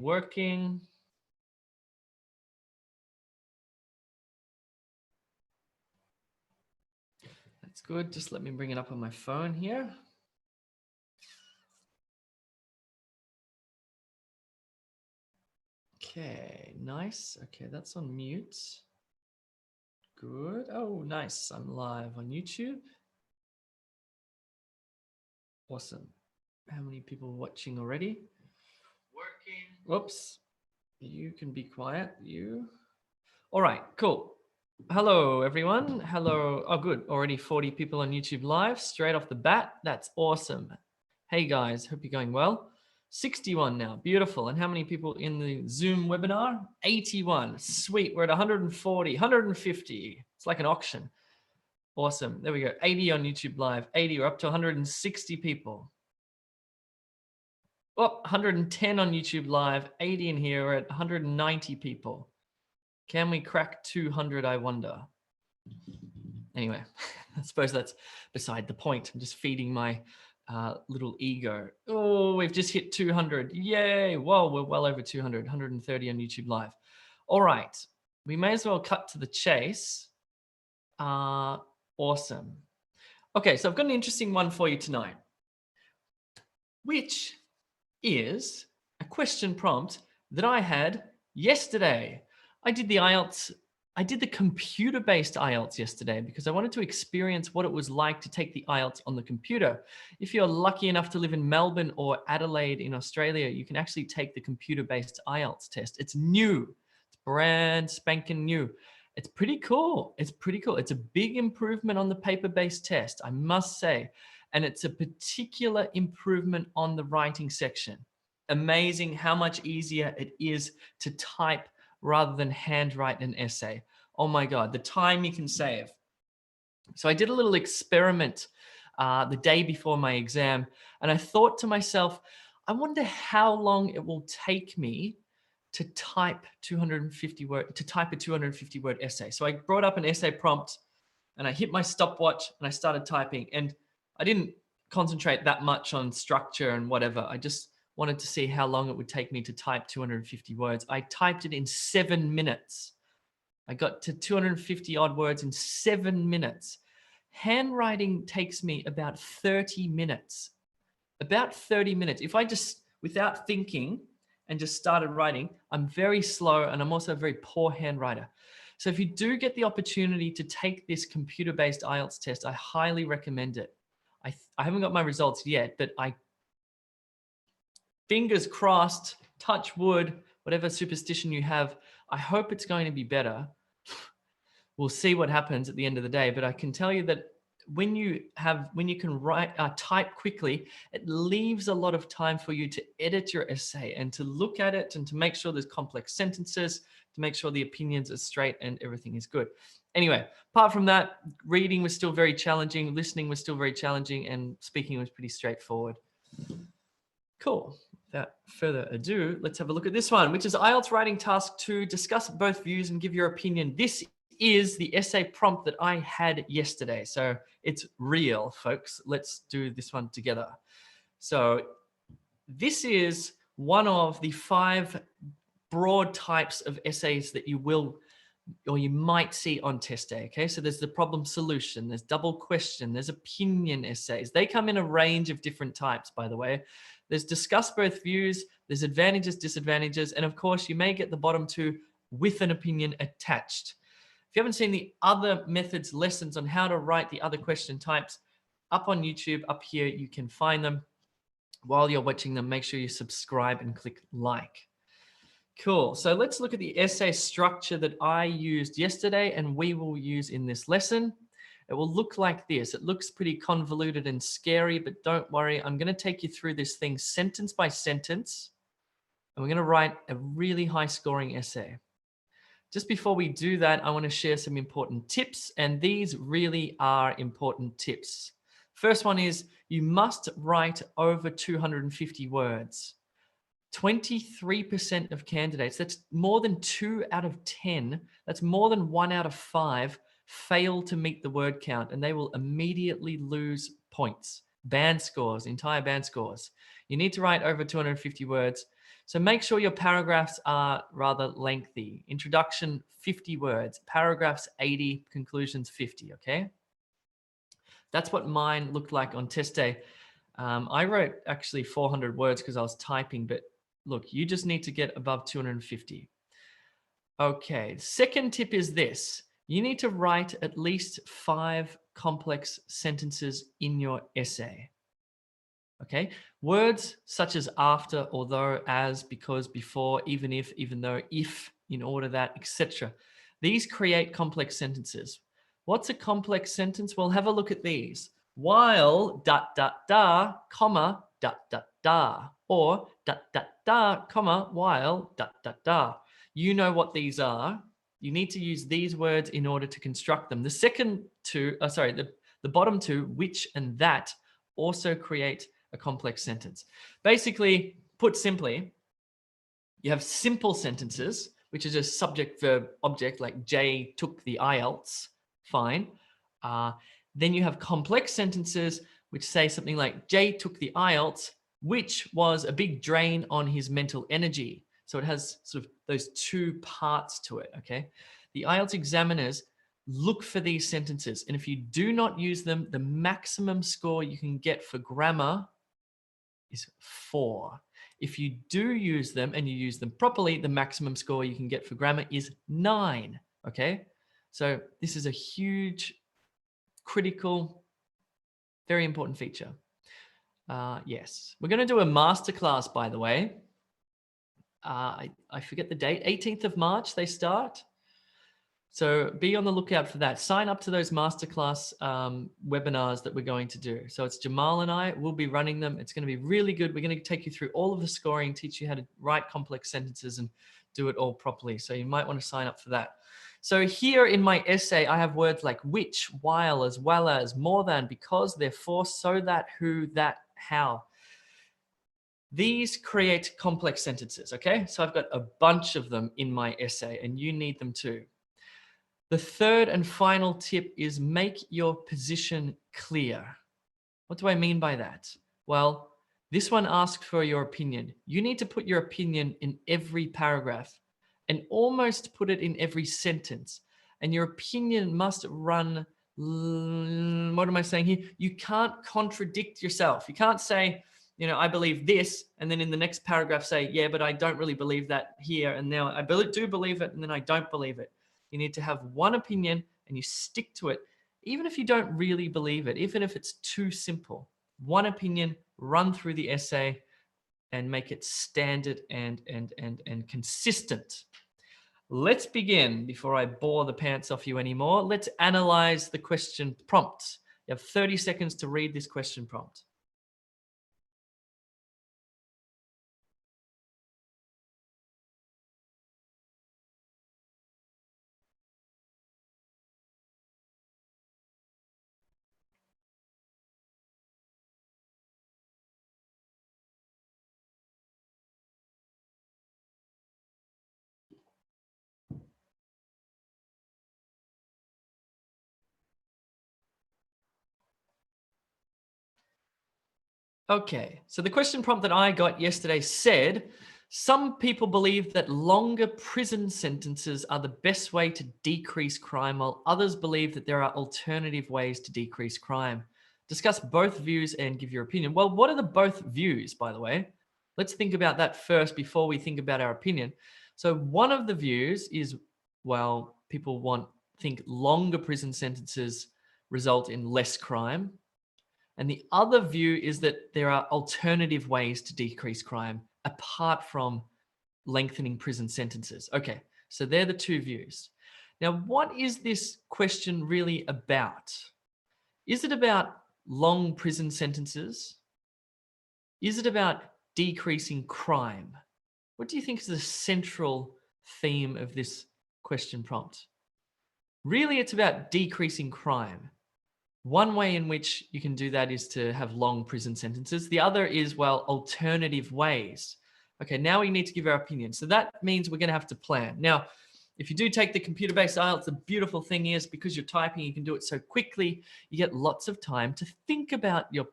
working. That's good. Just let me bring it up on my phone here. Okay, nice. Okay, that's on mute. Good. Oh, nice. I'm live on YouTube. Awesome. How many people watching already? Working. Whoops. You can be quiet. You. All right, cool. Hello, everyone. Hello. Oh, good. Already 40 people on YouTube live straight off the bat. That's awesome. Hey, guys. Hope you're going well. 61 now. Beautiful. And how many people in the Zoom webinar? 81. Sweet. We're at 140, 150. It's like an auction. Awesome. There we go. 80 on YouTube live. 80. We're up to 160 people. Oh, 110 on YouTube live. 80 in here. We're at 190 people. Can we crack 200, I wonder? Anyway, I suppose that's beside the point. I'm just feeding my little ego. Oh, we've just hit 200. Yay. Whoa, we're well over 200, 130 on YouTube live. All right. We may as well cut to the chase. Awesome. Okay, so I've got an interesting one for you tonight, which is a question prompt that I had yesterday. I did the IELTS. I did the computer-based IELTS yesterday because I wanted to experience what it was like to take the IELTS on the computer. If you're lucky enough to live in Melbourne or Adelaide in Australia, you can actually take the computer-based IELTS test. It's new. It's brand spanking new. It's pretty cool. It's pretty cool. It's a big improvement on the paper-based test, I must say. And it's a particular improvement on the writing section. Amazing how much easier it is to type rather than handwrite an essay. Oh my God, the time you can save. So I did a little experiment the day before my exam, and I thought to myself, I wonder how long it will take me to type a 250 word essay. So I brought up an essay prompt and I hit my stopwatch and I started typing, and I didn't concentrate that much on structure and whatever. I just wanted to see how long it would take me to type 250 words. I typed it in 7 minutes. I got to 250 odd words in 7 minutes. Handwriting takes me about 30 minutes. About 30 minutes. If I just, without thinking and just started writing, I'm very slow and I'm also a very poor handwriter. So if you do get the opportunity to take this computer-based IELTS test, I highly recommend it. I haven't got my results yet, but fingers crossed, touch wood, whatever superstition you have, I hope it's going to be better. We'll see what happens at the end of the day, but I can tell you that when you can type quickly, it leaves a lot of time for you to edit your essay and to look at it and to make sure there's complex sentences, to make sure the opinions are straight and everything is good. Anyway, apart from that, reading was still very challenging, listening was still very challenging, and speaking was pretty straightforward. Cool. Without further ado, let's have a look at this one, which is IELTS Writing Task 2. Discuss both views and give your opinion. This is the essay prompt that I had yesterday. So it's real, folks. Let's do this one together. So this is one of the 5 broad types of essays that you will or you might see on test day. Okay, so there's the problem solution, there's double question, there's opinion essays. They come in a range of different types, by the way. There's discuss both views, there's advantages, disadvantages, and of course you may get the bottom 2 with an opinion attached. If you haven't seen the other methods lessons on how to write the other question types, up on YouTube, up here, you can find them. While you're watching them, make sure you subscribe and click like. Cool. So let's look at the essay structure that I used yesterday and we will use in this lesson. It will look like this. It looks pretty convoluted and scary, but don't worry. I'm going to take you through this thing sentence by sentence, and we're going to write a really high scoring essay. Just before we do that, I want to share some important tips, and these really are important tips. First one is you must write over 250 words. 23% of candidates, that's more than 2 out of 10, that's more than 1 out of 5, fail to meet the word count, and they will immediately lose points, band scores, entire band scores. You need to write over 250 words. So make sure your paragraphs are rather lengthy. Introduction, 50 words. Paragraphs, 80. Conclusions, 50, okay? That's what mine looked like on test day. I wrote actually 400 words because I was typing, but look, you just need to get above 250. Okay, second tip is this. You need to write at least 5 complex sentences in your essay. Okay, words such as after, although, as, because, before, even if, even though, if, in order that, etc. These create complex sentences. What's a complex sentence? Well, have a look at these. While dot dot da, comma dot dot da, or dot dot da, comma while dot dot da. You know what these are. You need to use these words in order to construct them. The second two, the bottom two, which and that, also create a complex sentence. Basically, put simply, you have simple sentences, which is just subject, verb, object, like Jay took the IELTS, fine. Then you have complex sentences, which say something like Jay took the IELTS, which was a big drain on his mental energy. So it has sort of those two parts to it, okay? The IELTS examiners look for these sentences. And if you do not use them, the maximum score you can get for grammar is 4. If you do use them and you use them properly, the maximum score you can get for grammar is 9. Okay. So this is a huge, critical, very important feature. Yes. We're going to do a masterclass, by the way. I forget the date, 18th of March they start. So be on the lookout for that. Sign up to those masterclass webinars that we're going to do. So it's Jamal and I will be running them. It's going to be really good. We're going to take you through all of the scoring, teach you how to write complex sentences and do it all properly. So you might want to sign up for that. So here in my essay, I have words like which, while, as well as, more than, because, therefore, so that, who, that, how. These create complex sentences, okay? So I've got a bunch of them in my essay and you need them too. The third and final tip is make your position clear. What do I mean by that? Well, this one asks for your opinion. You need to put your opinion in every paragraph and almost put it in every sentence. And your opinion must run, what am I saying here? You can't contradict yourself. You can't say, you know, I believe this, and then in the next paragraph say, yeah, but I don't really believe that here. And now I do believe it, and then I don't believe it. You need to have one opinion and you stick to it, even if you don't really believe it, even if it's too simple. One opinion, run through the essay and make it standard and consistent. Let's begin before I bore the pants off you anymore. Let's analyze the question prompt. You have 30 seconds to read this question prompt. Okay, so the question prompt that I got yesterday said, some people believe that longer prison sentences are the best way to decrease crime, while others believe that there are alternative ways to decrease crime. Discuss both views and give your opinion. Well, what are the both views, by the way? Let's think about that first before we think about our opinion. So one of the views is, well, people think longer prison sentences result in less crime. And the other view is that there are alternative ways to decrease crime apart from lengthening prison sentences. Okay, so they're the two views. Now, what is this question really about? Is it about long prison sentences? Is it about decreasing crime? What do you think is the central theme of this question prompt? Really, it's about decreasing crime. One way in which you can do that is to have long prison sentences. The other is, well, alternative ways. Okay, now we need to give our opinion. So that means we're going to have to plan. Now, if you do take the computer-based IELTS, the beautiful thing is because you're typing, you can do it so quickly, you get lots of time to think about your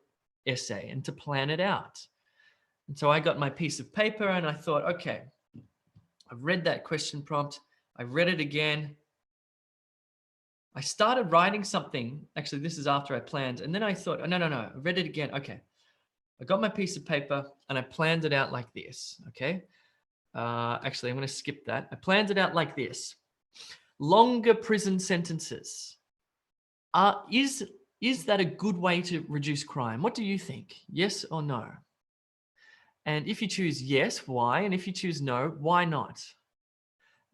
essay and to plan it out. And so I got my piece of paper and I thought, okay, I've read that question prompt. I read it again. I started writing something. Actually, this is after I planned. And then I thought, oh, no. I read it again. Okay. I got my piece of paper and I planned it out like this. Okay. Actually, I'm going to skip that. I planned it out like this. Longer prison sentences. Is that a good way to reduce crime? What do you think? Yes or no? And if you choose yes, why? And if you choose no, why not?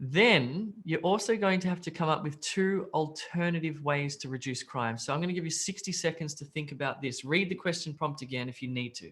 Then you're also going to have to come up with 2 alternative ways to reduce crime. So I'm going to give you 60 seconds to think about this. Read the question prompt again if you need to.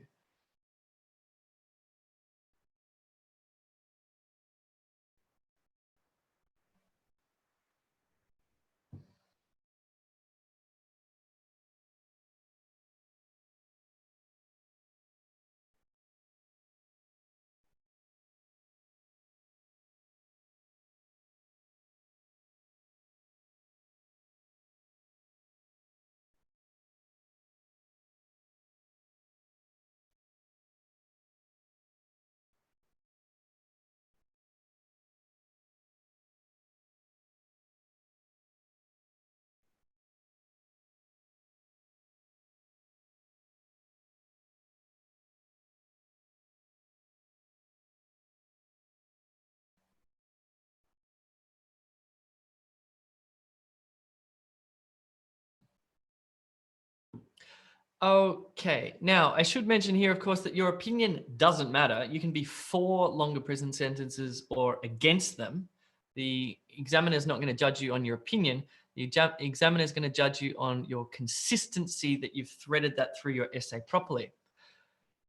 Okay, now I should mention here, of course, that your opinion doesn't matter. You can be for longer prison sentences or against them. The examiner is not going to judge you on your opinion. The examiner is going to judge you on your consistency that you've threaded that through your essay properly.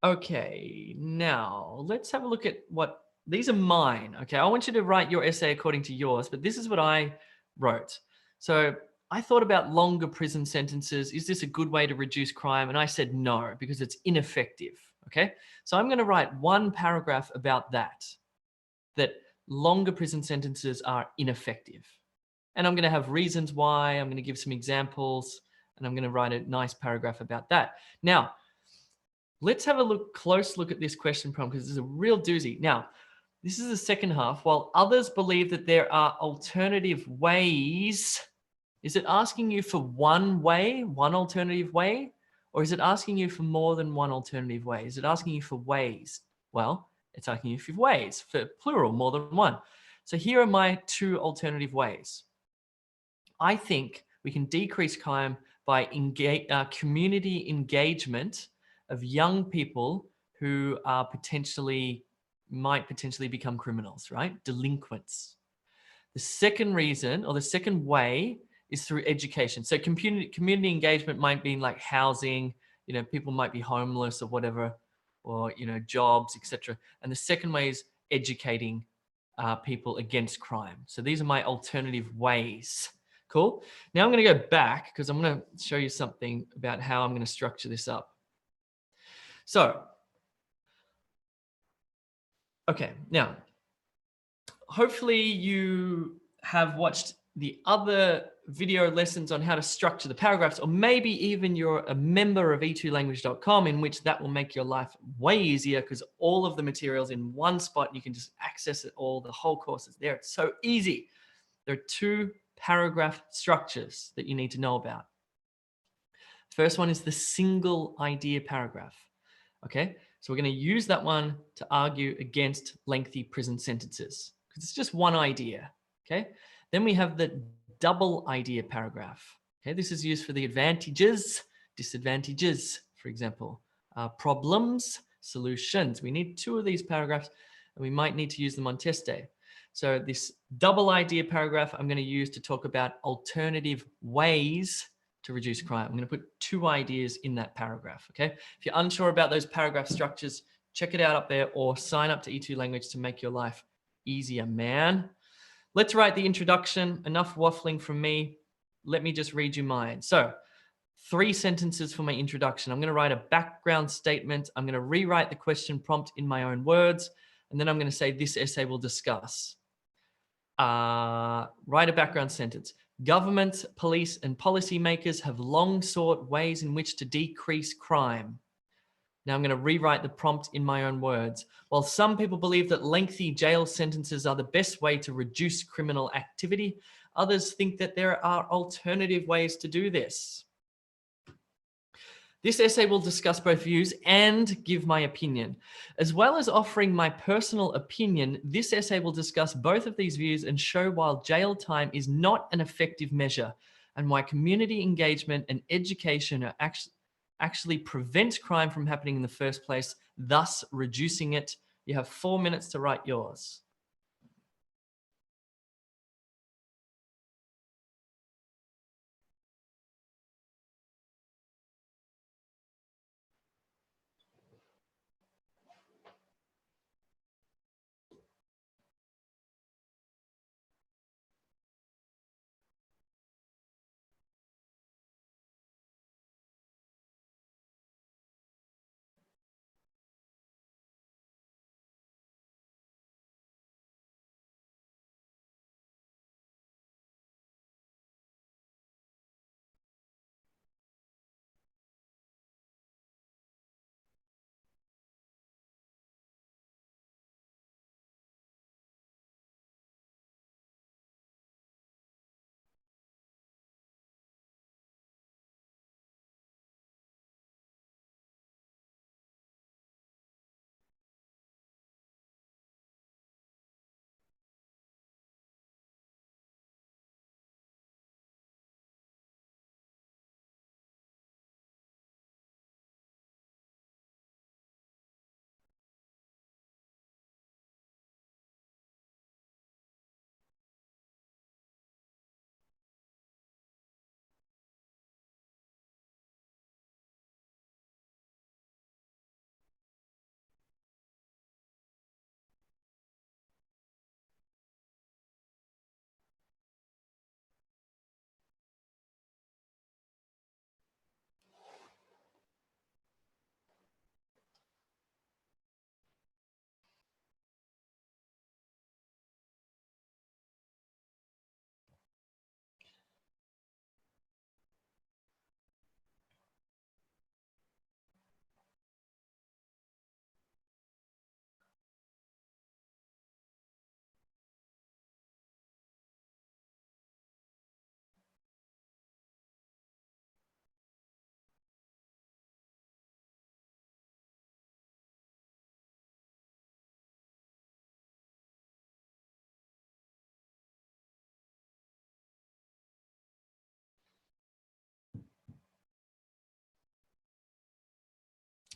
Okay, now let's have a look at what these are mine. Okay, I want you to write your essay according to yours, but this is what I wrote. So I thought about longer prison sentences. Is this a good way to reduce crime? And I said no, because it's ineffective. Okay, so I'm going to write 1 paragraph about that longer prison sentences are ineffective. And I'm going to have reasons why. I'm going to give some examples, and I'm going to write a nice paragraph about that. Now, let's have a close look at this question prompt, because this is a real doozy. Now, this is the second half. While others believe that there are alternative ways, is it asking you for one way, one alternative way? Or is it asking you for more than one alternative way? Is it asking you for ways? Well, it's asking you for ways, for plural, more than one. So here are my 2 alternative ways. I think we can decrease crime by community engagement of young people who are might potentially become criminals, right? Delinquents. The second reason, or the second way, is through education. So community engagement might be like housing, people might be homeless or whatever, or, jobs, etc. And the second way is educating people against crime. So these are my alternative ways. Cool. Now I'm going to go back, because I'm going to show you something about how I'm going to structure this up. So, okay, now, hopefully you have watched the other video lessons on how to structure the paragraphs, or maybe even you're a member of e2language.com, in which that will make your life way easier, because all of the materials in one spot, you can just access it all. The whole course is there. It's so easy. There are 2 paragraph structures that you need to know about. First one is the single idea paragraph. Okay, so we're going to use that one to argue against lengthy prison sentences, because it's just one idea. Okay, then we have the double idea paragraph. Okay, this is used for the advantages, disadvantages, for example, problems, solutions. We need 2 of these paragraphs, and we might need to use them on test day. So this double idea paragraph, I'm going to use to talk about alternative ways to reduce crime. I'm going to put 2 ideas in that paragraph. Okay. If you're unsure about those paragraph structures, check it out up there, or sign up to E2 Language to make your life easier, man. Let's write the introduction. Enough waffling from me. Let me just read you mine. So 3 sentences for my introduction. I'm going to write a background statement. I'm going to rewrite the question prompt in my own words. And then I'm going to say this essay will discuss. Write a background sentence. Government, police, and policymakers have long sought ways in which to decrease crime. Now I'm going to rewrite the prompt in my own words. While some people believe that lengthy jail sentences are the best way to reduce criminal activity, others think that there are alternative ways to do this. This essay will discuss both views and give my opinion. As well as offering my personal opinion, this essay will discuss both of these views and show why jail time is not an effective measure and why community engagement and education are actually prevent crime from happening in the first place, thus reducing it. You have 4 minutes to write yours.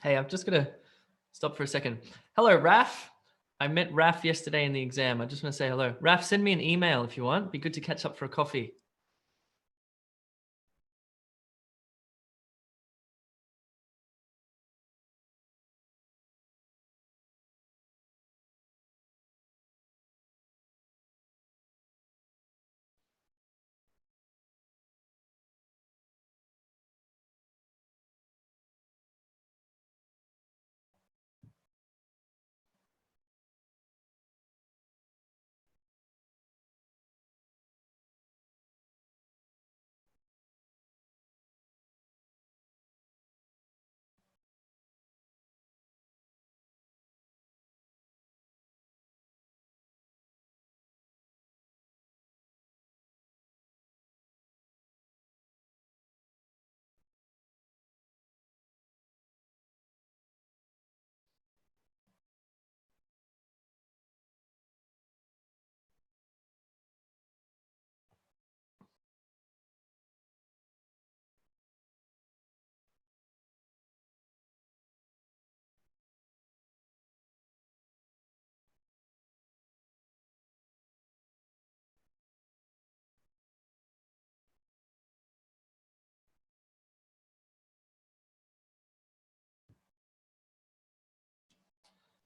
Hey, I'm just going to stop for a second. Hello, Raf. I met Raf yesterday in the exam. I just want to say hello. Raf, send me an email if you want. It'd be good to catch up for a coffee.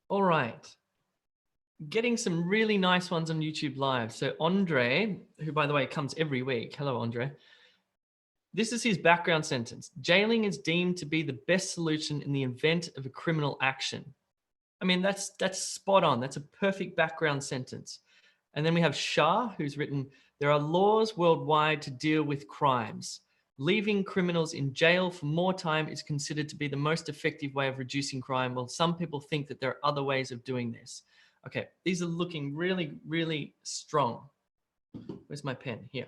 All right. Getting some really nice ones on YouTube Live. So Andre, who by the way comes every week. Hello, Andre. This is his background sentence. Jailing is deemed to be the best solution in the event of a criminal action. I mean, that's spot on. That's a perfect background sentence. And then we have Shah, who's written, there are laws worldwide to deal with crimes. leaving criminals in jail for more time is considered to be the most effective way of reducing crime. Well, some people think that there are other ways of doing this. Okay, these are looking really, really strong. Where's my pen? Here.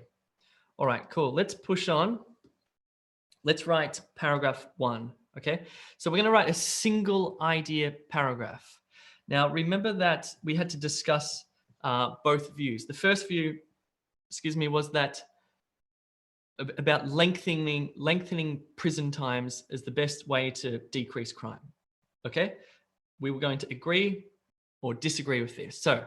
All right, cool. Let's push on. Let's write paragraph 1. Okay, so we're going to write a single idea paragraph. Now, remember that we had to discuss both views. The first view, was that about lengthening prison times is the best way to decrease crime. Okay, we were going to agree or disagree with this. So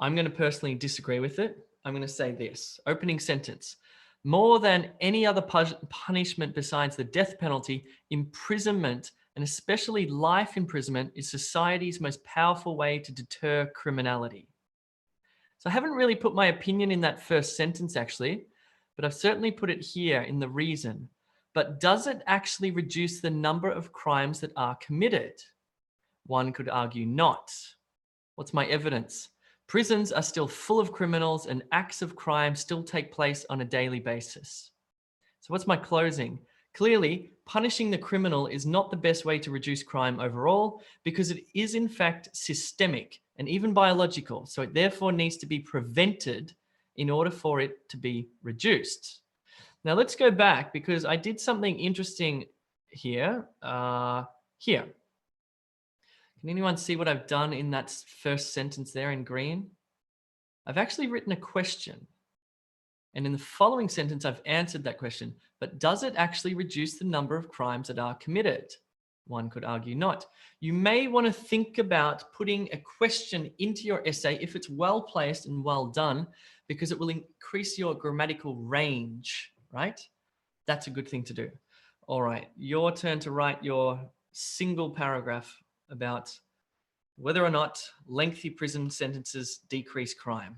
I'm going to personally disagree with it. I'm going to say this opening sentence: more than any other punishment besides the death penalty, imprisonment, and especially life imprisonment, is society's most powerful way to deter criminality. So I haven't really put my opinion in that first sentence, actually, but I've certainly put it here in the reason. But does it actually reduce the number of crimes that are committed? One could argue not. What's my evidence? Prisons are still full of criminals and acts of crime still take place on a daily basis. So what's my closing? Clearly, punishing the criminal is not the best way to reduce crime overall because it is in fact systemic and even biological. So it therefore needs to be prevented in order for it to be reduced. Now let's go back because I did something interesting here. Here. Can anyone see what I've done in that first sentence there in green? I've actually written a question. And in the following sentence, I've answered that question. But does it actually reduce the number of crimes that are committed? One could argue not. You may want to think about putting a question into your essay if it's well placed and well done, because it will increase your grammatical range, right? That's a good thing to do. All right, your turn to write your single paragraph about whether or not lengthy prison sentences decrease crime.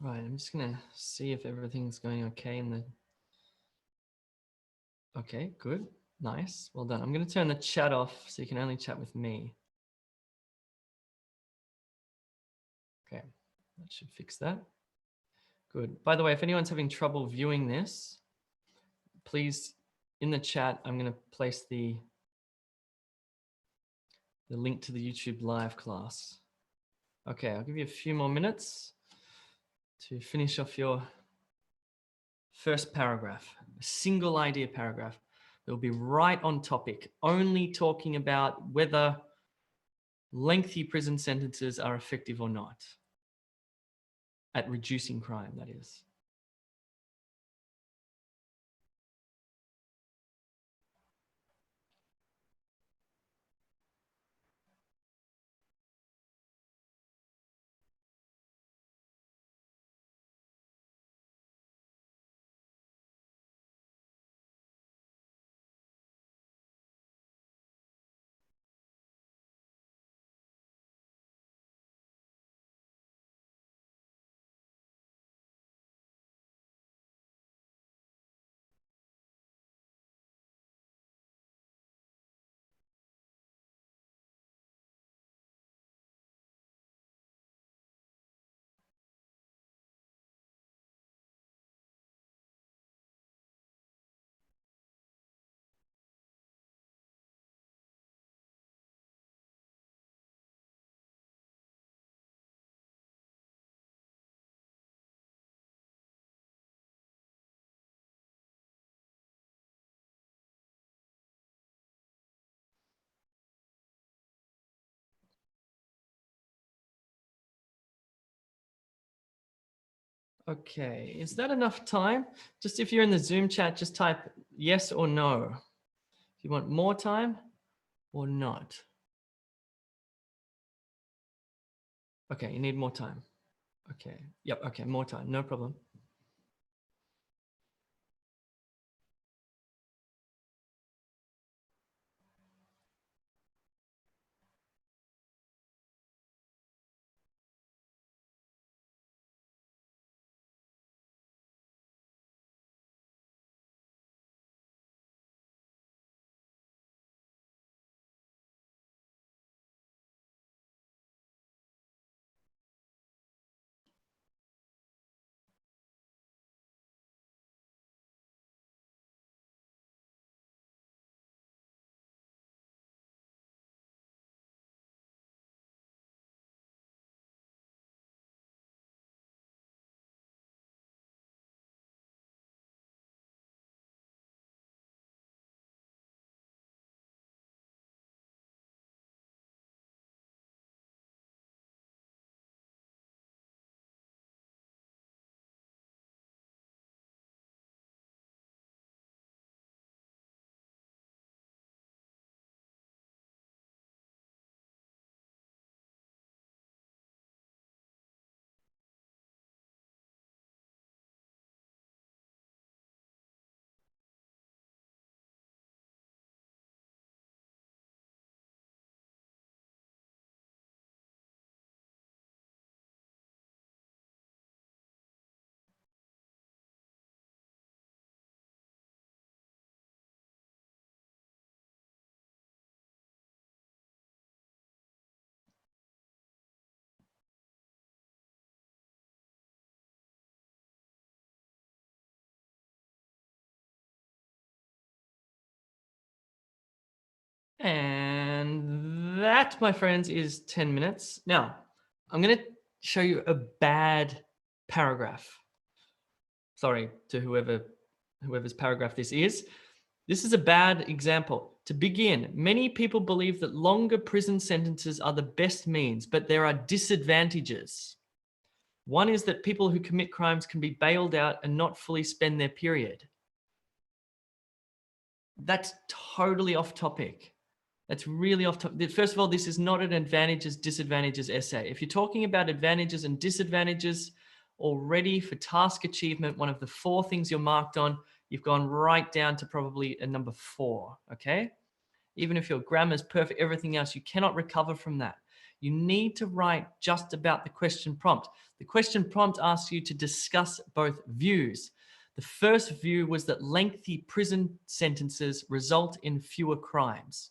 Right, I'm just gonna see if everything's going okay in the... Okay, good, nice, well done. I'm gonna turn the chat off so you can only chat with me. Okay, that should fix that. Good. By the way, if anyone's having trouble viewing this, please, in the chat, I'm gonna place the link to the YouTube live class. Okay, I'll give you a few more minutes to finish off your first paragraph, a single idea paragraph. It'll be right on topic, only talking about whether lengthy prison sentences are effective or not at reducing crime, that is. Okay, is that enough time? Just if you're in the Zoom chat, just type yes or no. Do you want more time or not? Okay, you need more time. Okay, yep, okay, more time, no problem. And that, my friends, is 10 minutes. Now, I'm going to show you a bad paragraph. Sorry to whoever's paragraph this is. This is a bad example. To begin, many people believe that longer prison sentences are the best means, but there are disadvantages. One is that people who commit crimes can be bailed out and not fully spend their period. That's totally off topic. That's really off topic. First of all, this is not an advantages, disadvantages essay. If you're talking about advantages and disadvantages already for task achievement, one of the 4 things you're marked on, you've gone right down to probably a number 4, okay? Even if your grammar is perfect, everything else, you cannot recover from that. You need to write just about the question prompt. The question prompt asks you to discuss both views. The first view was that lengthy prison sentences result in fewer crimes.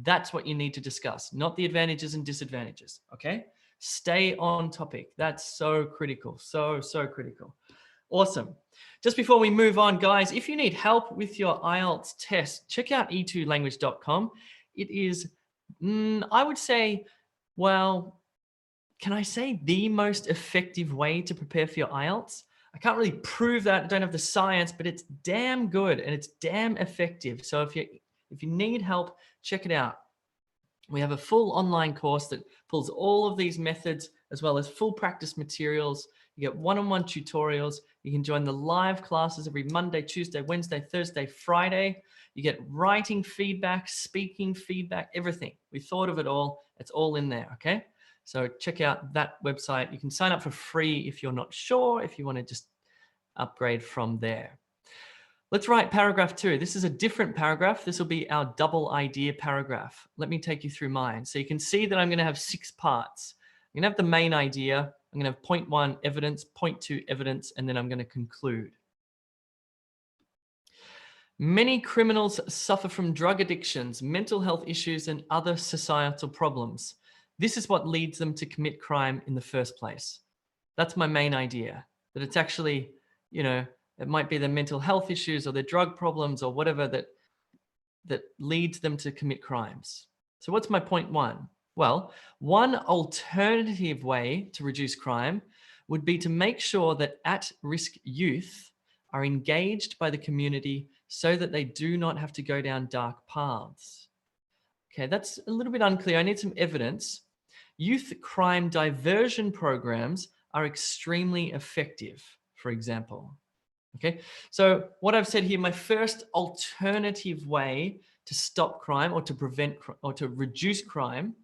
That's what you need to discuss, not the advantages and disadvantages, okay? Stay on topic. That's so critical, so critical. Awesome. Just before we move on, guys, if you need help with your IELTS test, check out e2language.com. It is, I would say, well, can I say the most effective way to prepare for your IELTS? I can't really prove that. I don't have the science, but it's damn good and it's damn effective. So if you need help, check it out. We have a full online course that pulls all of these methods as well as full practice materials. You get one-on-one tutorials. You can join the live classes every Monday, Tuesday, Wednesday, Thursday, Friday. You get writing feedback, speaking feedback, everything. We thought of it all. It's all in there, okay? So check out that website. You can sign up for free if you're not sure, if you want to just upgrade from there. Let's write paragraph 2. This is a different paragraph. This will be our double idea paragraph. Let me take you through mine. So you can see that I'm going to have 6 parts. I'm going to have the main idea. I'm going to have point 1, evidence, point 2, evidence, and then I'm going to conclude. Many criminals suffer from drug addictions, mental health issues, and other societal problems. This is what leads them to commit crime in the first place. That's my main idea, that it's actually, it might be their mental health issues or their drug problems or whatever that leads them to commit crimes. So what's my point 1? Well, one alternative way to reduce crime would be to make sure that at-risk youth are engaged by the community so that they do not have to go down dark paths. Okay, that's a little bit unclear. I need some evidence. Youth crime diversion programs are extremely effective, for example. Okay, so what I've said here, my first alternative way to stop crime or to prevent or to reduce crime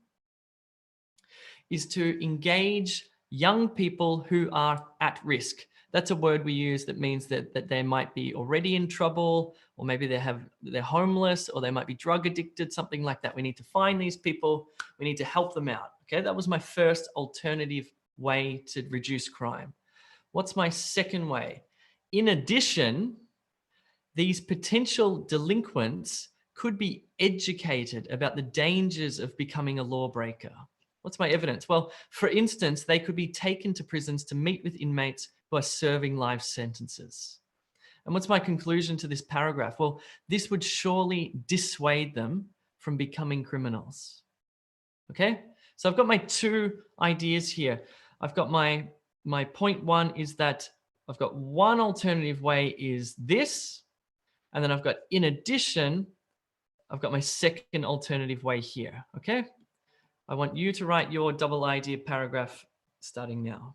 is to engage young people who are at risk. That's a word we use that means that they might be already in trouble, or maybe they're homeless, or they might be drug addicted, something like that. We need to find these people. We need to help them out. Okay, that was my first alternative way to reduce crime. What's my second way? In addition, these potential delinquents could be educated about the dangers of becoming a lawbreaker. What's my evidence? Well, for instance, they could be taken to prisons to meet with inmates who are serving life sentences. And what's my conclusion to this paragraph? Well, this would surely dissuade them from becoming criminals. Okay, so I've got my 2 ideas here. I've got my point 1 is that I've got one alternative way is this, and then I've got, in addition, I've got my second alternative way here, okay? I want you to write your double idea paragraph starting now.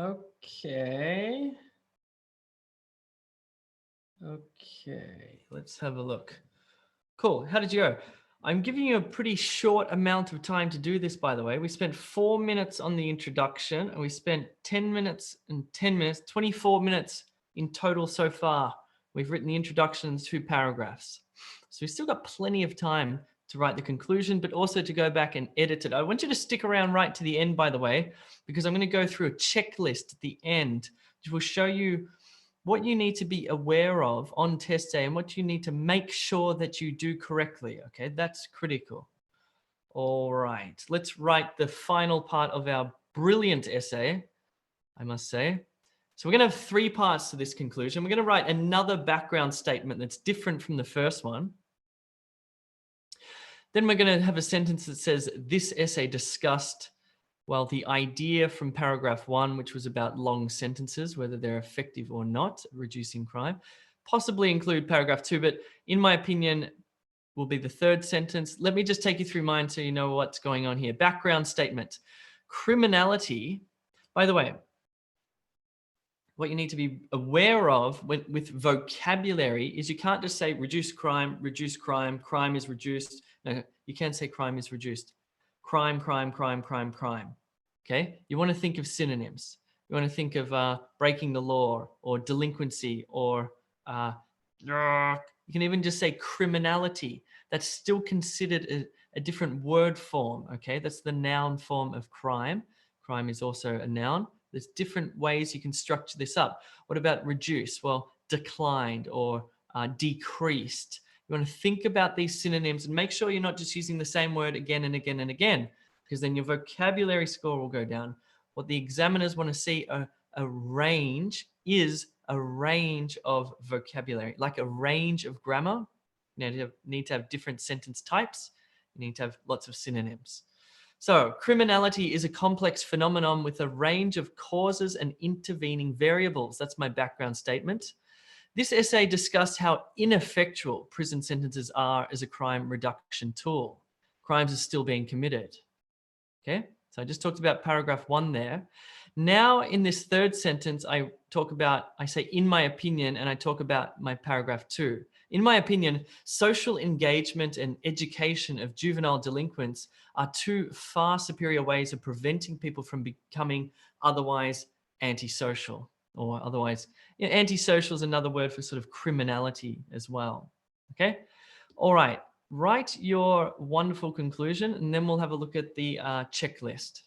Okay. Okay, let's have a look. Cool. How did you go? I'm giving you a pretty short amount of time to do this, by the way. We spent 4 minutes on the introduction and we spent 10 minutes and 10 minutes, 24 minutes in total so far. We've written the introduction and 2 paragraphs. So we've still got plenty of time to write the conclusion, but also to go back and edit it. I want you to stick around right to the end, by the way, because I'm going to go through a checklist at the end, which will show you what you need to be aware of on test day and what you need to make sure that you do correctly. Okay, that's critical. All right, let's write the final part of our brilliant essay, I must say. So we're going to have 3 parts to this conclusion. We're going to write another background statement that's different from the first one. Then we're going to have a sentence that says, this essay discussed, well, the idea from paragraph 1, which was about long sentences, whether they're effective or not, reducing crime, possibly include paragraph 2, but in my opinion, will be the 3rd sentence. Let me just take you through mine so you know what's going on here. Background statement. Criminality, by the way, what you need to be aware of with vocabulary is you can't just say reduce crime, crime is reduced. No, you can't say crime is reduced. Crime, crime, crime, crime, crime. Okay? You want to think of synonyms. You want to think of breaking the law or delinquency or you can even just say criminality. That's still considered a different word form. Okay? That's the noun form of crime. Crime is also a noun. There's different ways you can structure this up. What about reduce? Well, declined or decreased. You want to think about these synonyms and make sure you're not just using the same word again and again and again, because then your vocabulary score will go down. What the examiners want to see a range is a range of vocabulary, like a range of grammar. You need to have different sentence types. You need to have lots of synonyms. So, criminality is a complex phenomenon with a range of causes and intervening variables. That's my background statement. This essay discussed how ineffectual prison sentences are as a crime reduction tool. Crimes are still being committed. Okay, so I just talked about paragraph 1 there. Now, in this 3rd sentence, I say, in my opinion, and I talk about my paragraph 2. In my opinion, social engagement and education of juvenile delinquents are 2 far superior ways of preventing people from becoming otherwise antisocial, or otherwise, antisocial is another word for sort of criminality as well. Okay, all right. Write your wonderful conclusion, and then we'll have a look at the checklist.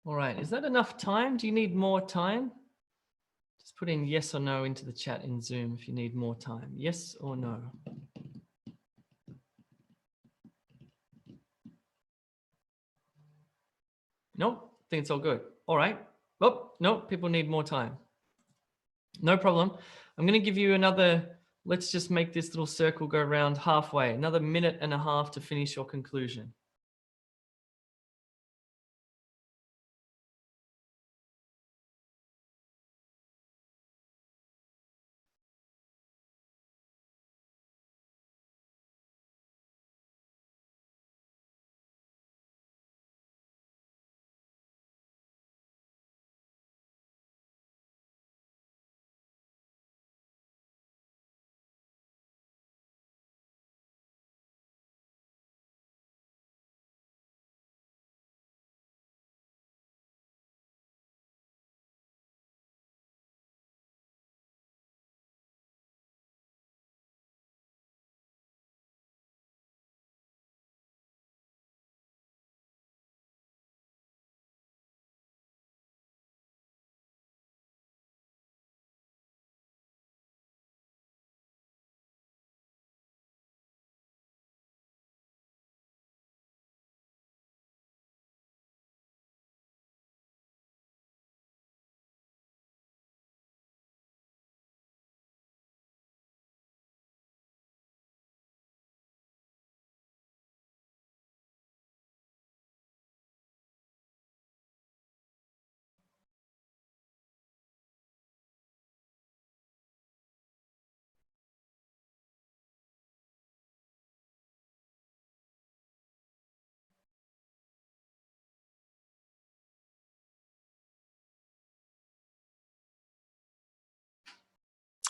All right, is that enough time? Do you need more time? Just put in yes or no into the chat in Zoom if you need more time. Yes or no? Nope, I think it's all good. All right. Oh, no, people need more time. No problem. I'm going to give you another, let's just make this little circle go around halfway. Another minute and a half to finish your conclusion.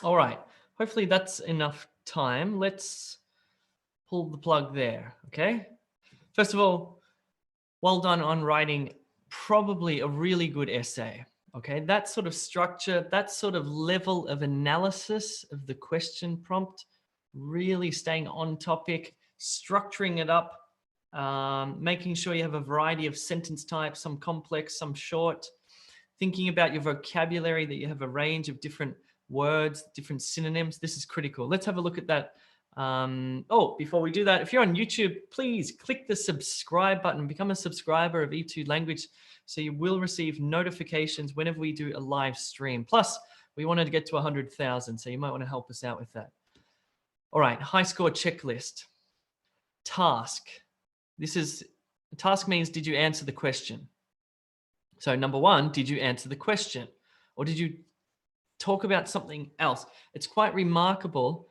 All right. Hopefully that's enough time. Let's pull the plug there. Okay. First of all, well done on writing probably a really good essay. Okay. That sort of structure, that sort of level of analysis of the question prompt, really staying on topic, structuring it up, making sure you have a variety of sentence types, some complex, some short, thinking about your vocabulary, that you have a range of different words, different synonyms. This is critical. Let's have a look at that. Oh, before we do that, if you're on YouTube, please click the subscribe button, become a subscriber of E2 Language, so you will receive notifications whenever we do a live stream. Plus, we wanted to get to 100,000, so you might want to help us out with that. All right, high score checklist. Task. Task means, did you answer the question? So number one, did you answer the question? Or did you talk about something else? It's quite remarkable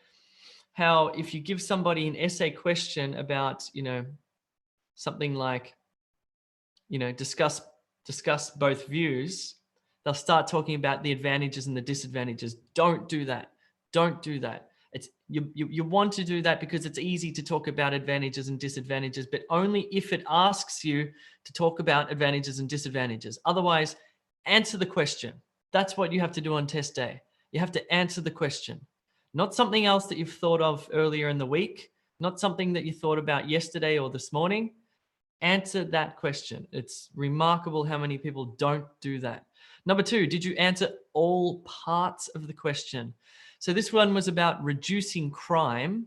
how if you give somebody an essay question about, something like, discuss both views, they'll start talking about the advantages and the disadvantages. Don't do that. Don't do that. It's you want to do that because it's easy to talk about advantages and disadvantages, but only if it asks you to talk about advantages and disadvantages. Otherwise, answer the question. That's what you have to do on test day. You have to answer the question, not something else that you've thought of earlier in the week, not something that you thought about yesterday or this morning. Answer that question. It's remarkable how many people don't do that. Number two, did you answer all parts of the question? So this one was about reducing crime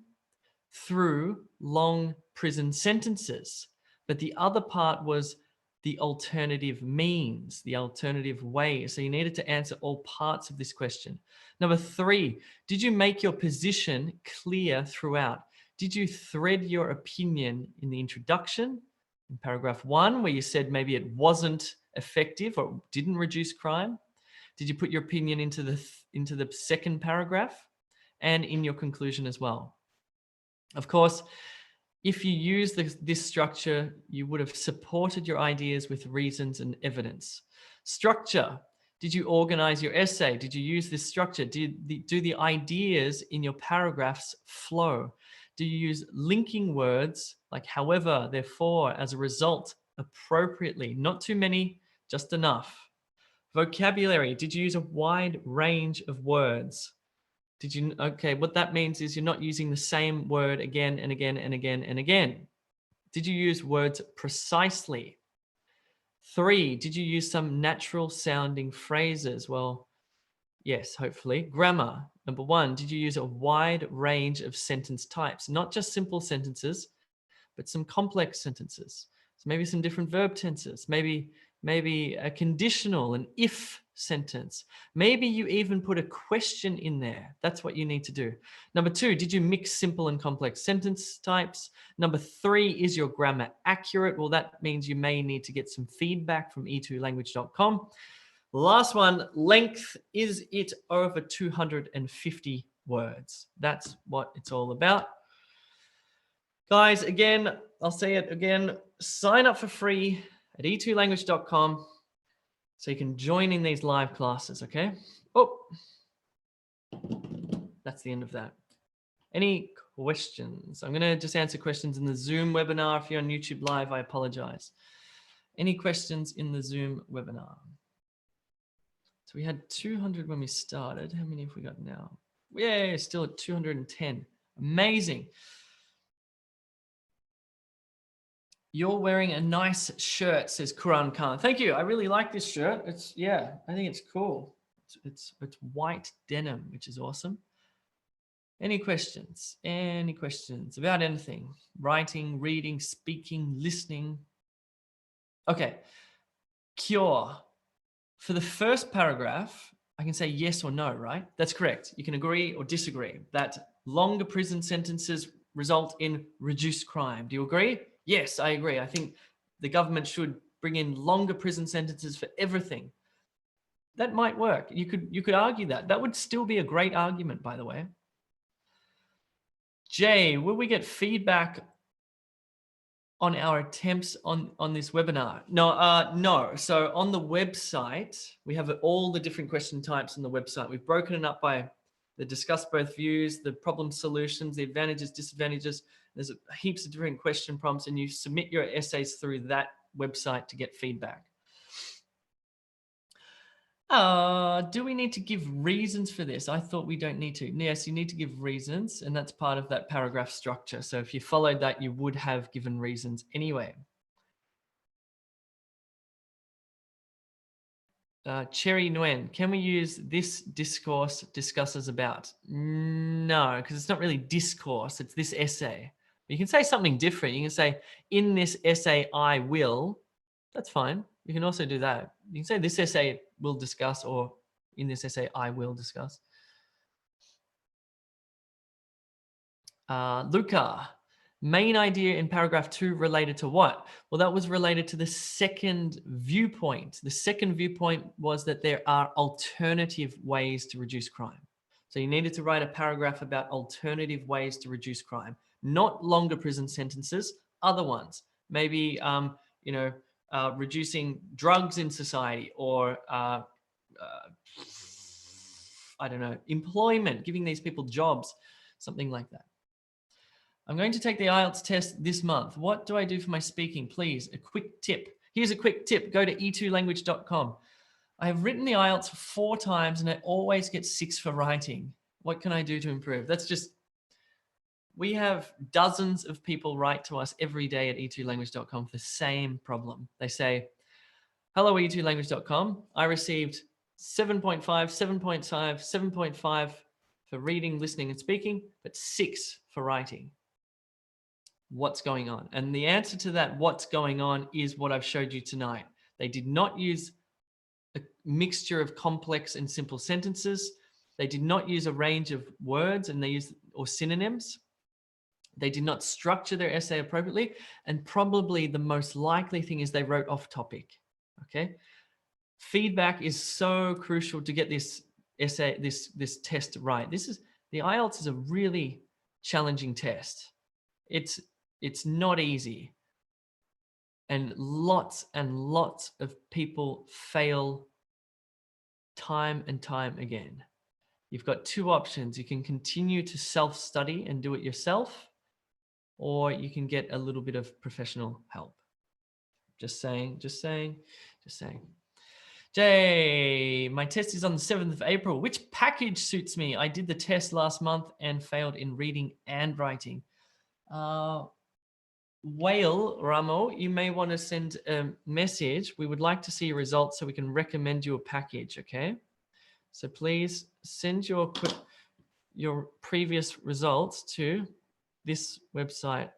through long prison sentences. But the other part was the alternative means, the alternative way. So you needed to answer all parts of this question. Number three, did you make your position clear throughout? Did you thread your opinion in the introduction, in paragraph 1, where you said maybe it wasn't effective or didn't reduce crime? Did you put your opinion into the second paragraph and in your conclusion as well? Of course, if you use this structure, you would have supported your ideas with reasons and evidence. Structure. Did you organize your essay? Did you use this structure? Do the ideas in your paragraphs flow? Do you use linking words like however, therefore, as a result, appropriately? Not too many, just enough. Vocabulary. Did you use a wide range of words? Okay, what that means is you're not using the same word again and again and again and again. Did you use words precisely? 3, did you use some natural sounding phrases? Well, yes, hopefully. Grammar. Number 1, did you use a wide range of sentence types? Not just simple sentences, but some complex sentences. So maybe some different verb tenses, maybe a conditional, an if sentence. Maybe you even put a question in there. That's what you need to do. Number 2, did you mix simple and complex sentence types? Number 3, is your grammar accurate? Well, that means you may need to get some feedback from e2language.com. Last one, length. Is it over 250 words? That's what it's all about. Guys, again, I'll say it again, sign up for free at e2language.com so you can join in these live classes, okay? Oh, that's the end of that. Any questions? I'm going to just answer questions in the Zoom webinar. If you're on YouTube Live, I apologize. Any questions in the Zoom webinar? So we had 200 when we started. How many have we got now? Yeah, still at 210. Amazing. You're wearing a nice shirt, says Quran Khan. Thank you. I really like this shirt. Yeah, I think it's cool. It's white denim, which is awesome. Any questions? Any questions about anything? Writing, reading, speaking, listening? Okay. Cure. For the first paragraph, I can say yes or no, right? That's correct. You can agree or disagree that longer prison sentences result in reduced crime. Do you agree? Yes, I agree. I think the government should bring in longer prison sentences for everything. That might work. You could argue that. That would still be a great argument, by the way. Jay, will we get feedback on our attempts on this webinar? No. So on the website, we have all the different question types on the website. We've broken it up by the discuss both views, the problem solutions, the advantages, disadvantages. There's heaps of different question prompts, and you submit your essays through that website to get feedback. Do we need to give reasons for this? I thought we don't need to. Yes, you need to give reasons, and that's part of that paragraph structure. So if you followed that, you would have given reasons anyway. Cherry Nguyen, can we use this discourse discusses about? No, because it's not really discourse, it's this essay. You can say something different. You can say, in this essay, I will. That's fine. You can also do that. You can say this essay will discuss, or in this essay, I will discuss. Luca, main idea in paragraph 2 related to what? Well, that was related to the second viewpoint. The second viewpoint was that there are alternative ways to reduce crime. So you needed to write a paragraph about alternative ways to reduce crime, not longer prison sentences, other ones. Maybe, reducing drugs in society, or I don't know, employment, giving these people jobs, something like that. I'm going to take the IELTS test this month. What do I do for my speaking? Please, a quick tip. Here's a quick tip. Go to e2language.com. I have written the IELTS 4 times and I always get 6 for writing. What can I do to improve? We have dozens of people write to us every day at e2language.com for the same problem. They say, hello, e2language.com. I received 7.5, 7.5, 7.5 for reading, listening, and speaking, but 6 for writing. What's going on? And the answer to that, what's going on, is what I've showed you tonight. They did not use a mixture of complex and simple sentences. They did not use a range of words or synonyms. They did not structure their essay appropriately. And probably the most likely thing is they wrote off topic. Okay. Feedback is so crucial to get this essay, this test right. The IELTS is a really challenging test. It's not easy. And lots of people fail time and time again. You've got 2 options. You can continue to self-study and do it yourself, or you can get a little bit of professional help. Just saying. Jay, my test is on the 7th of April. Which package suits me? I did the test last month and failed in reading and writing. Whale Ramo, you may want to send a message. We would like to see your results so we can recommend you a package, okay? So please send your previous results to this website.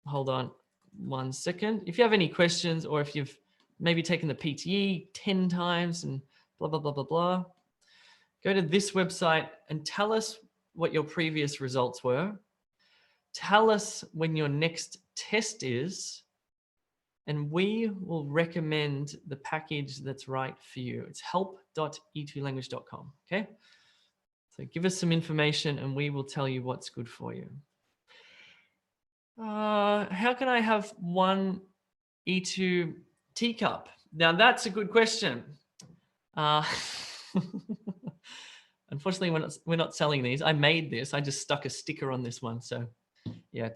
Hold on 1 second. If you have any questions, or if you've maybe taken the PTE 10 times and blah, blah, blah, blah, blah, go to this website and tell us what your previous results were. Tell us when your next test is, and we will recommend the package that's right for you. It's help.e2language.com, okay? So give us some information and we will tell you what's good for you. How can I have one E2 teacup? Now that's a good question. Unfortunately, we're not selling these. I made this. I just stuck a sticker on this one. So yeah,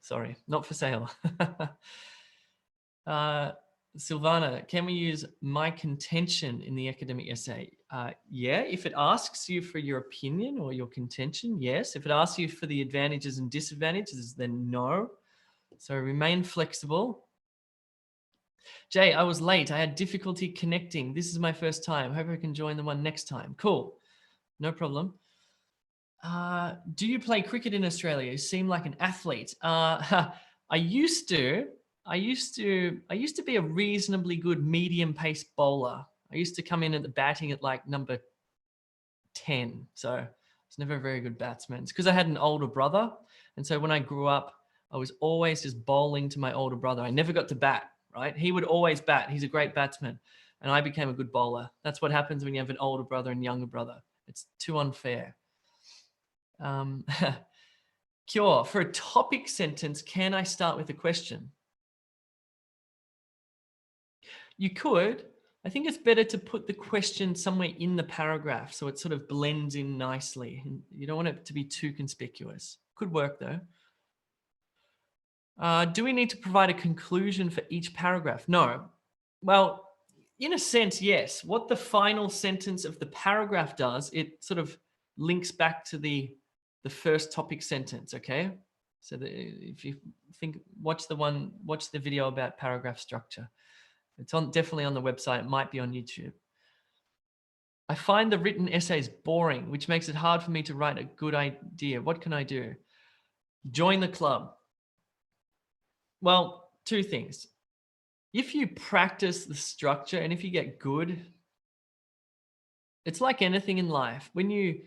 sorry, not for sale. Silvana, can we use my contention in the academic essay? Yeah, if it asks you for your opinion or your contention, yes. If it asks you for the advantages and disadvantages, then no. So remain flexible. Jay, I was late. I had difficulty connecting. This is my first time. Hope I can join the one next time. Cool. No problem. Do you play cricket in Australia? You seem like an athlete. I used to be a reasonably good medium-paced bowler. I used to come in at the batting at like number 10. So I was never a very good batsman. It's because I had an older brother. And so when I grew up, I was always just bowling to my older brother. I never got to bat, right? He would always bat. He's a great batsman. And I became a good bowler. That's what happens when you have an older brother and younger brother. It's too unfair. Cure, for a topic sentence, can I start with a question? You could. I think it's better to put the question somewhere in the paragraph so it sort of blends in nicely. You don't want it to be too conspicuous. Could work though. Do we need to provide a conclusion for each paragraph? No. Well, in a sense, yes. What the final sentence of the paragraph does, it sort of links back to the first topic sentence, okay? So if you think, watch the video about paragraph structure. It's definitely on the website. It might be on YouTube. I find the written essays boring, which makes it hard for me to write a good idea. What can I do? Join the club. Well, two things. If you practice the structure and if you get good, it's like anything in life. When you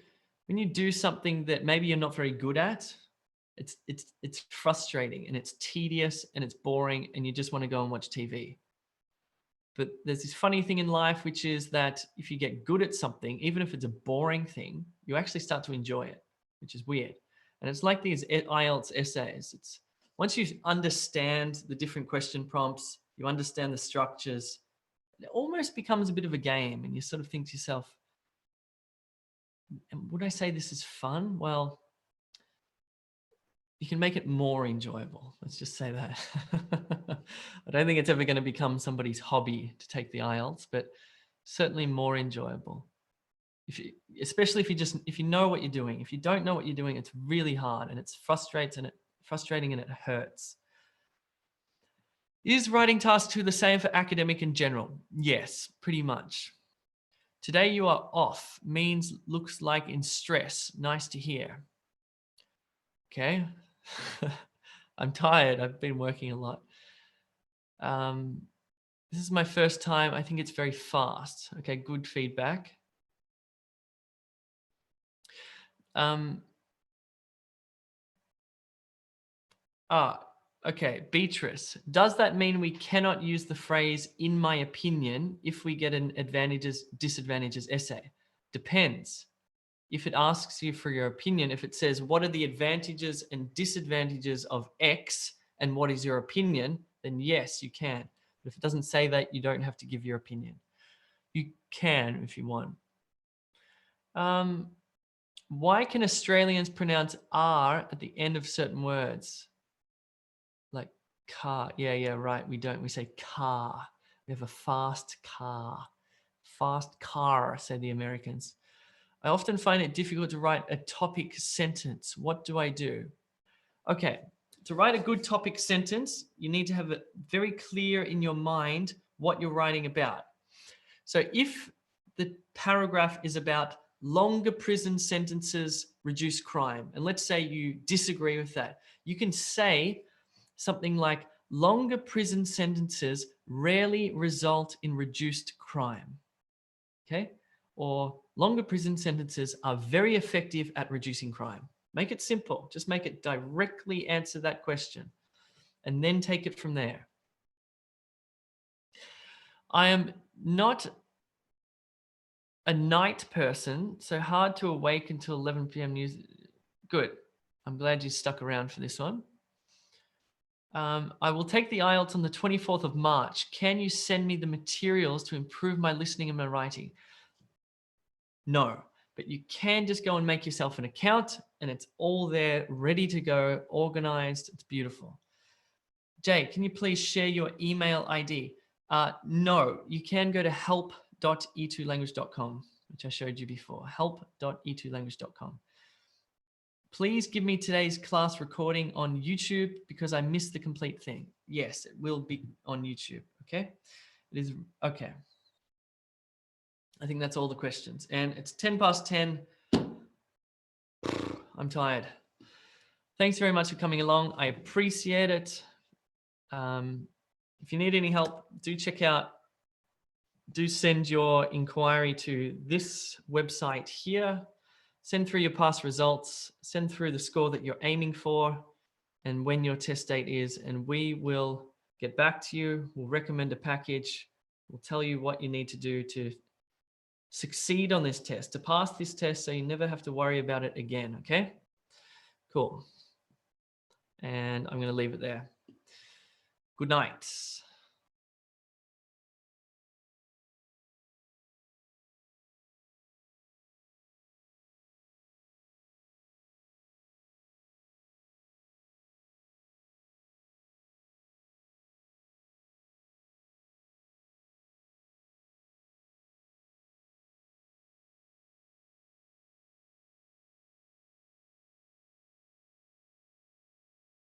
do something that maybe you're not very good at, it's frustrating and it's tedious and it's boring and you just want to go and watch TV. But there's this funny thing in life, which is that if you get good at something, even if it's a boring thing, you actually start to enjoy it, which is weird. And it's like these IELTS essays. It's once you understand the different question prompts, you understand the structures, it almost becomes a bit of a game and you sort of think to yourself, would I say this is fun? Well, you can make it more enjoyable. Let's just say that. I don't think it's ever going to become somebody's hobby to take the IELTS, but certainly more enjoyable. Especially if you know what you're doing. If you don't know what you're doing, it's really hard and it's frustrating and it hurts. Is writing task 2 the same for academic in general? Yes, pretty much. Today you are off means looks like in stress. Nice to hear. Okay. I'm tired. I've been working a lot. This is my first time. I think it's very fast. Okay, good feedback. Okay, Beatrice. Does that mean we cannot use the phrase "in my opinion" if we get an advantages, disadvantages essay? Depends. If it asks you for your opinion, if it says, what are the advantages and disadvantages of X and what is your opinion, then yes, you can. But if it doesn't say that, you don't have to give your opinion. You can if you want. Why can Australians pronounce R at the end of certain words? Like car. Yeah, right. We don't. We say car. We have a fast car. Fast car, say the Americans. I often find it difficult to write a topic sentence. What do I do? Okay, to write a good topic sentence, you need to have it very clear in your mind what you're writing about. So if the paragraph is about longer prison sentences reduce crime, and let's say you disagree with that, you can say something like, longer prison sentences rarely result in reduced crime. Okay? Or longer prison sentences are very effective at reducing crime. Make it simple. Just make it directly answer that question and then take it from there. I am not a night person, so hard to awake until 11 p.m. news. Good. I'm glad you stuck around for this one. I will take the IELTS on the 24th of March. Can you send me the materials to improve my listening and my writing? No, but you can just go and make yourself an account and it's all there, ready to go, organized. It's beautiful. Jay, can you please share your email ID? No, you can go to help.e2language.com, which I showed you before, help.e2language.com. Please give me today's class recording on YouTube because I missed the complete thing. Yes, it will be on YouTube, okay? It is, okay. I think that's all the questions. And it's 10 past 10. I'm tired. Thanks very much for coming along. I appreciate it. If you need any help, do send your inquiry to this website here. Send through your past results, send through the score that you're aiming for and when your test date is, and we will get back to you. We'll recommend a package. We'll tell you what you need to do to succeed on this test, to pass this test so you never have to worry about it again, okay? Cool. And I'm going to leave it there. Good night.